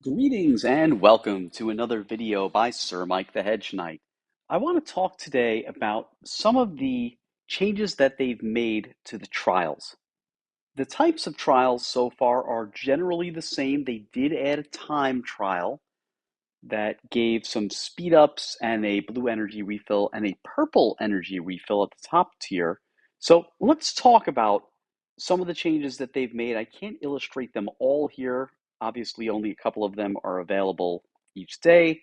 Greetings and welcome to another video by Sir Mike the Hedge Knight. I want to talk today about some of the changes that they've made to the trials. The types of trials so far are generally the same. They did add a time trial that gave some speed ups and a blue energy refill and a purple energy refill at the top tier. So let's talk about some of the changes that they've made. I can't illustrate them all here. Obviously, only a couple of them are available each day.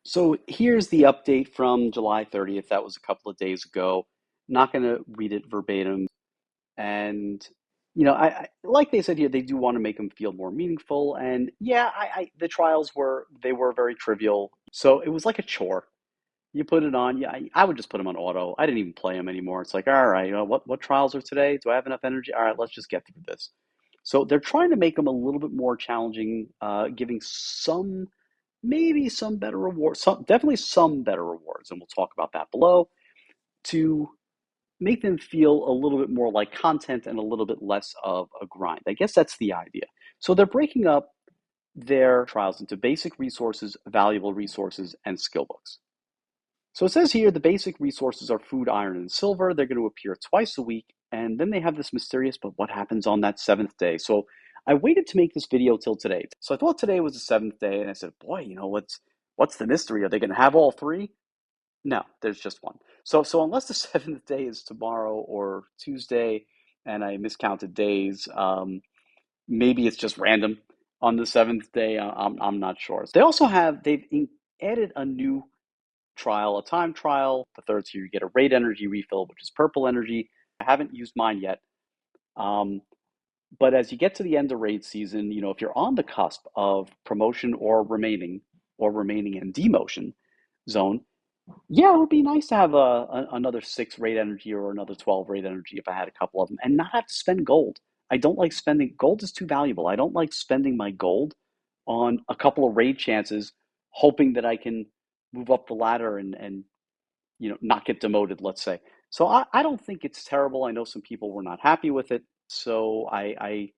So here's the update from July 30th. That was a couple of days ago. Not going to read it verbatim. And I like they said here, they do want to make them feel more meaningful. And yeah, the trials were very trivial, so it was like a chore. You put it on. Yeah, I would just put them on auto. I didn't even play them anymore. It's like, all right, what trials are today? Do I have enough energy? All right, let's just get through this. So they're trying to make them a little bit more challenging, giving maybe some better rewards, definitely some better rewards, and we'll talk about that below to make them feel a little bit more like content and a little bit less of a grind. I guess that's the idea. So they're breaking up their trials into basic resources, valuable resources, and skill books. So it says here the basic resources are food, iron, and silver. They're going to appear twice a week. And then they have this mysterious, but what happens on that seventh day? So I waited to make this video till today. So I thought today was the seventh day, and I said, boy, what's the mystery? Are they going to have all three? No, there's just one. So unless the seventh day is tomorrow or Tuesday, and I miscounted days, maybe it's just random on the seventh day. I'm not sure. They've added a new trial, a time trial. The third tier, you get a raid energy refill, which is purple energy. I haven't used mine yet. Um, but as you get to the end of raid season, if you're on the cusp of promotion or remaining in demotion zone, yeah, it would be nice to have another 6 rate energy or another 12 rate energy if I had a couple of them and not have to spend gold. I don't like spending gold is too valuable. I don't like spending my gold on a couple of raid chances, hoping that I can move up the ladder and not get demoted, let's say. So I don't think it's terrible. I know some people were not happy with it. So I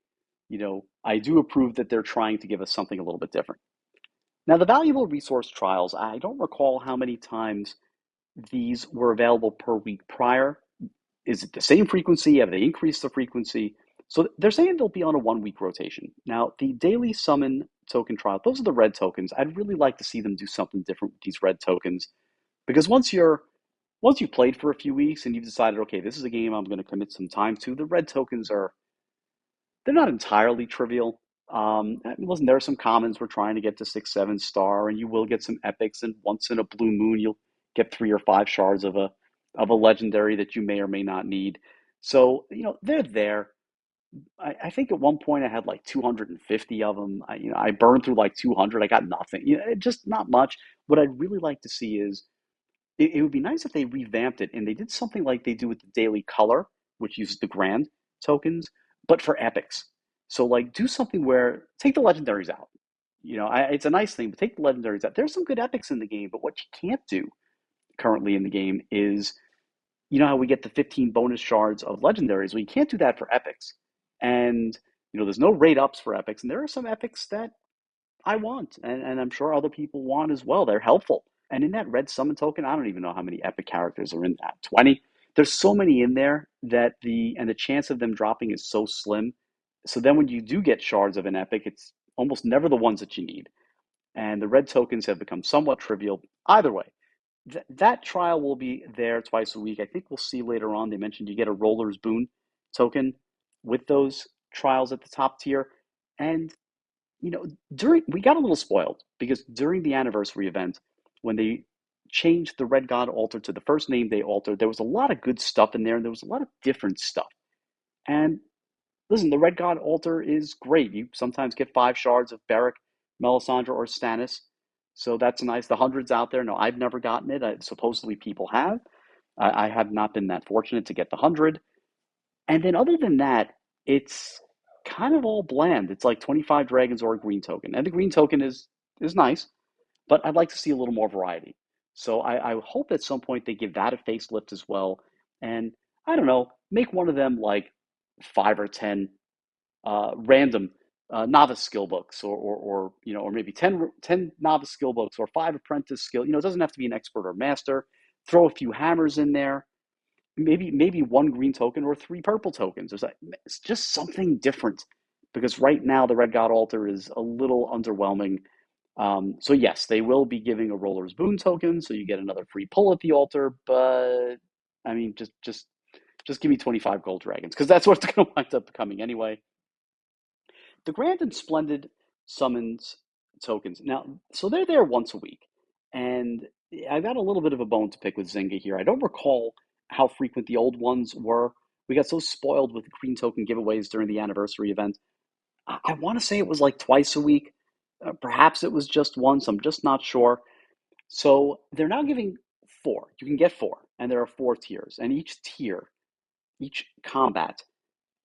do approve that they're trying to give us something a little bit different. Now, the valuable resource trials, I don't recall how many times these were available per week prior. Is it the same frequency? Have they increased the frequency? So they're saying they'll be on a 1 week rotation. Now, the daily summon token trial, those are the red tokens. I'd really like to see them do something different with these red tokens because once you've played for a few weeks and you've decided, okay, this is a game I'm going to commit some time to, the red tokens they're not entirely trivial. Listen, there are some commons we're trying to get to 6, 7 star, and you will get some epics, and once in a blue moon, you'll get 3 or 5 shards of a legendary that you may or may not need. So, they're there. I think at one point I had like 250 of them. I burned through like 200. I got nothing. Just not much. What I'd really like to see is it would be nice if they revamped it and they did something like they do with the daily color, which uses the grand tokens, but for epics. So like do something where take the legendaries out. It's a nice thing, but take the legendaries out. There's some good epics in the game, but what you can't do currently in the game is how we get the 15 bonus shards of legendaries. Well, you can't do that for epics. And there's no rate ups for epics, and there are some epics that I want, and I'm sure other people want as well. They're helpful. And in that red summon token, I don't even know how many epic characters are in that. 20? There's so many in there that the chance of them dropping is so slim. So then when you do get shards of an epic, it's almost never the ones that you need. And the red tokens have become somewhat trivial. Either way, that trial will be there twice a week. I think we'll see later on. They mentioned you get a roller's boon token with those trials at the top tier. And during we got a little spoiled because during the anniversary event, when they changed the Red God altar to the first name they altered, there was a lot of good stuff in there, and there was a lot of different stuff. And listen, the Red God altar is great. You sometimes get 5 shards of Beric, Melisandre, or Stannis, so that's nice. The hundreds out there. No, I've never gotten it. Supposedly people have. I have not been that fortunate to get the 100. And then other than that, it's kind of all bland. It's like 25 dragons or a green token. And the green token is nice, but I'd like to see a little more variety. So I hope at some point they give that a facelift as well. And I don't know, make one of them like 5 or 10 random novice skill books, or or maybe 10 novice skill books, or 5 apprentice skill. It doesn't have to be an expert or master. Throw a few hammers in there, maybe 1 green token or 3 purple tokens. It's just something different, because right now the Red God Altar is a little underwhelming. So yes, they will be giving a Roller's Boon token, so you get another free pull at the altar. But I mean, just give me 25 gold dragons, because that's what it's going to wind up becoming anyway. The Grand and Splendid summons tokens. Now, so they're there once a week, and I got a little bit of a bone to pick with Zynga here. I don't recall how frequent the old ones were. We got so spoiled with green token giveaways during the anniversary event. I want to say it was like twice a week. Perhaps it was just once. I'm just not sure. So they're now giving four. You can get four, and there are 4 tiers, and each tier, each combat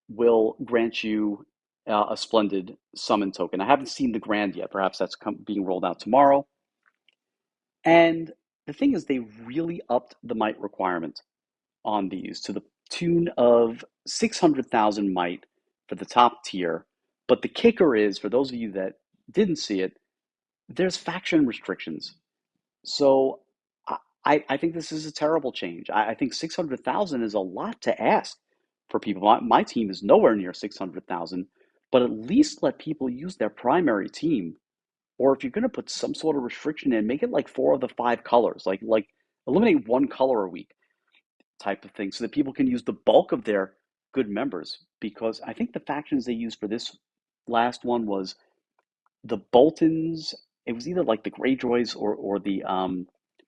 will grant you a splendid summon token. I haven't seen the grand yet. Perhaps that's being rolled out tomorrow. And the thing is, they really upped the might requirement on these to the tune of 600,000 might for the top tier. But the kicker is, for those of you that didn't see it, there's faction restrictions. So I think this is a terrible change. I think 600,000 is a lot to ask for people. My team is nowhere near 600,000, but at least let people use their primary team. Or if you're going to put some sort of restriction in, make it like 4 of the 5 colors, like eliminate 1 color a week type of thing, so that people can use the bulk of their good members. Because I think the factions they used for this last one was the Boltons. It was either like the Greyjoys or the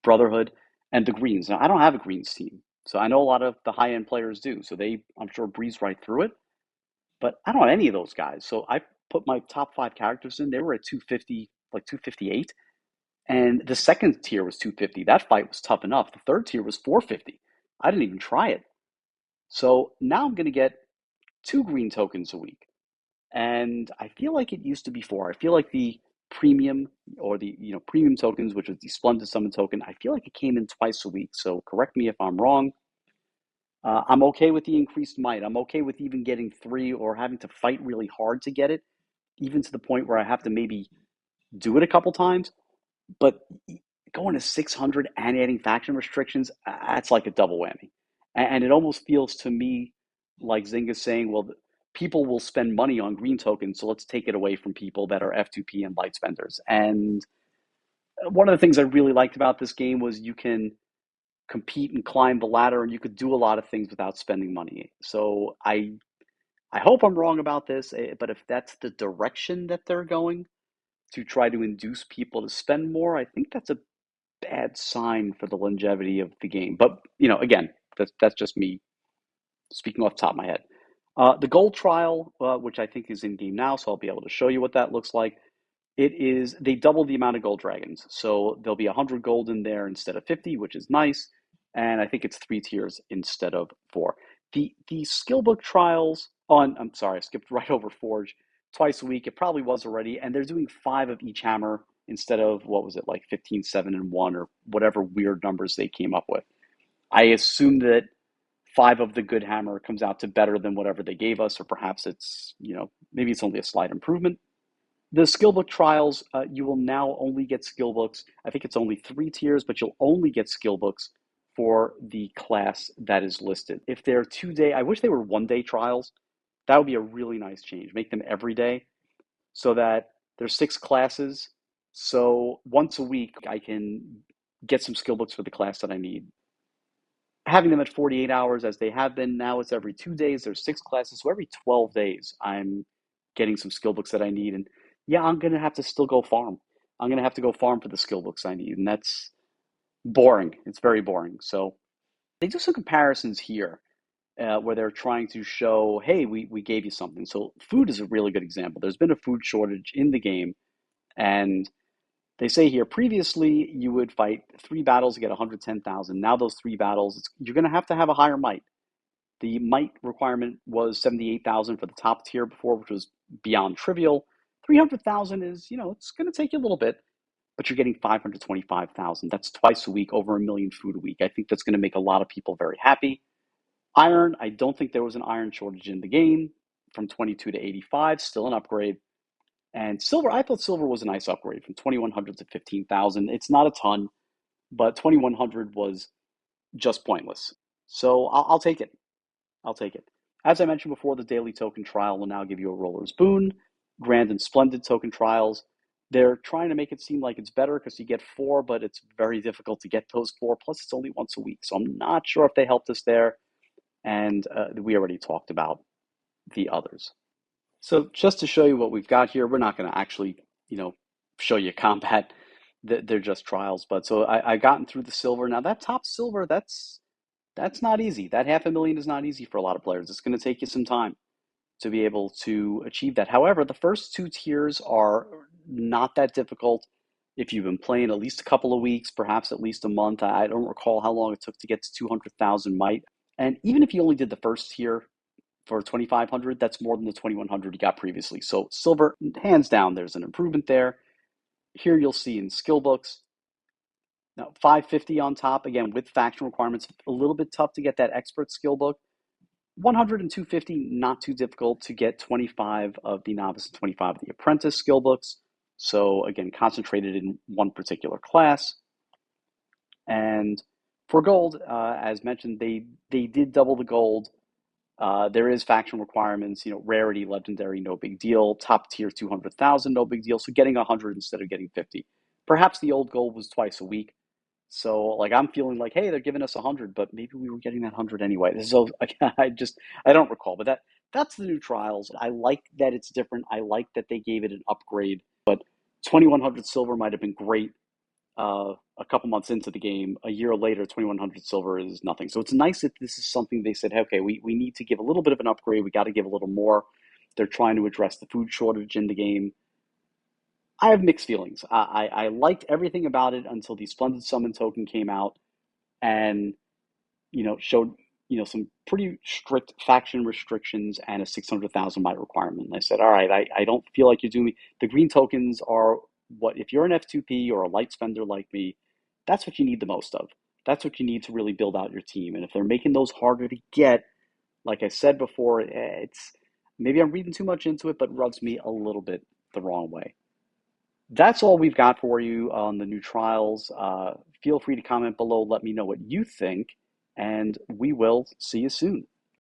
Brotherhood and the Greens. Now I don't have a Greens team, so I know a lot of the high end players do. So they, I'm sure, breeze right through it. But I don't have any of those guys. So I put my top 5 characters in. They were at 250, like 258, and the second tier was 250. That fight was tough enough. The third tier was 450. I didn't even try it. So now I'm going to get 2 green tokens a week. And I feel like it used to be 4. I feel like the premium, or the premium tokens, which was the Splendid Summon token, I feel like it came in twice a week. So correct me if I'm wrong. I'm okay with the increased might. I'm okay with even getting 3, or having to fight really hard to get it, even to the point where I have to maybe do it a couple times. But going to 600 and adding faction restrictions, that's like a double whammy. And it almost feels to me like Zynga's saying, well, people will spend money on green tokens, so let's take it away from people that are F2P and light spenders. And one of the things I really liked about this game was you can compete and climb the ladder, and you could do a lot of things without spending money. So I hope I'm wrong about this, but if that's the direction that they're going, to try to induce people to spend more, I think that's a bad sign for the longevity of the game. But again, that's just me speaking off the top of my head. The gold trial, which I think is in game now, so I'll be able to show you what that looks like. They doubled the amount of gold dragons, so there'll be 100 gold in there instead of 50, which is nice. And I think it's 3 tiers instead of 4. The skill book trials on, I'm sorry, I skipped right over Forge, twice a week. It probably was already, and they're doing 5 of each hammer instead of, what was it, like 15, 7, and 1, or whatever weird numbers they came up with. I assume that 5 of the good hammer comes out to better than whatever they gave us, or perhaps it's, maybe it's only a slight improvement. The skill book trials, you will now only get skill books. I think it's only 3 tiers, but you'll only get skill books for the class that is listed. If they're 2-day, I wish they were 1-day trials. That would be a really nice change. Make them every day, so that there's 6 classes. So once a week, I can get some skill books for the class that I need. Having them at 48 hours, as they have been now, it's every 2 days. There's 6 classes, so every 12 days, I'm getting some skill books that I need. And yeah, I'm gonna have to still go farm. I'm gonna have to go farm for the skill books I need, and that's boring. It's very boring. So they do some comparisons here, where they're trying to show, hey, we gave you something. So food is a really good example. There's been a food shortage in the game, and they say here, previously you would fight 3 battles to get 110,000. Now those 3 battles, you're going to have a higher might. The might requirement was 78,000 for the top tier before, which was beyond trivial. 300,000 is, it's going to take you a little bit, but you're getting 525,000. That's twice a week, over a million food a week. I think that's going to make a lot of people very happy. Iron, I don't think there was an iron shortage in the game from 22 to 85, still an upgrade. And silver, I thought silver was a nice upgrade from 2100 to 15,000. It's not a ton, but 2100 was just pointless. So I'll take it. I'll take it. As I mentioned before, the daily token trial will now give you a roller's boon. Grand and splendid token trials. They're trying to make it seem like it's better because you get four, but it's very difficult to get those four. Plus, it's only once a week. So I'm not sure if they helped us there. And we already talked about the others. So just to show you what we've got here, we're not going to actually, you know, show you combat. They're just trials. But so I gotten through the silver. Now that top silver, that's not easy. That 500,000 is not easy for a lot of players. It's going to take you some time to be able to achieve that. However, the first two tiers are not that difficult if you've been playing at least a couple of weeks, perhaps at least a month. I don't recall how long it took to get to 200,000 might. And even if you only did the first tier for 2,500, that's more than the 2,100 you got previously. So silver, hands down, there's an improvement there. Here you'll see in skill books, now 550 on top, again, with faction requirements, a little bit tough to get that expert skill book. 100 and 250, not too difficult to get 25 of the novice and 25 of the apprentice skill books. So again, concentrated in one particular class. And for gold, as mentioned, they did double the gold. There is faction requirements, rarity, legendary, no big deal. Top tier 200,000, no big deal. So getting 100 instead of getting 50. Perhaps the old gold was twice a week. So like I'm feeling like, hey, they're giving us 100, but maybe we were getting that 100 anyway. So I don't recall, but that's the new trials. I like that it's different. I like that they gave it an upgrade. But 2100 silver might have been great a couple months into the game. A year later, 2100 silver is nothing. So it's nice that this is something they said, hey, okay, we need to give a little bit of an upgrade. We got to give a little more. They're trying to address the food shortage in the game. I have mixed feelings. I liked everything about it until the Splendid Summon token came out and showed some pretty strict faction restrictions and a 600,000 might requirement. And I said, all right, I don't feel like you're doing me. The green tokens are what if you're an F2P or a light spender like me, that's what you need the most of. That's what you need to really build out your team. And if they're making those harder to get, like I said before, it's maybe I'm reading too much into it, but rubs me a little bit the wrong way. That's all we've got for you on the new trials. Feel free to comment below. Let me know what you think, and we will see you soon.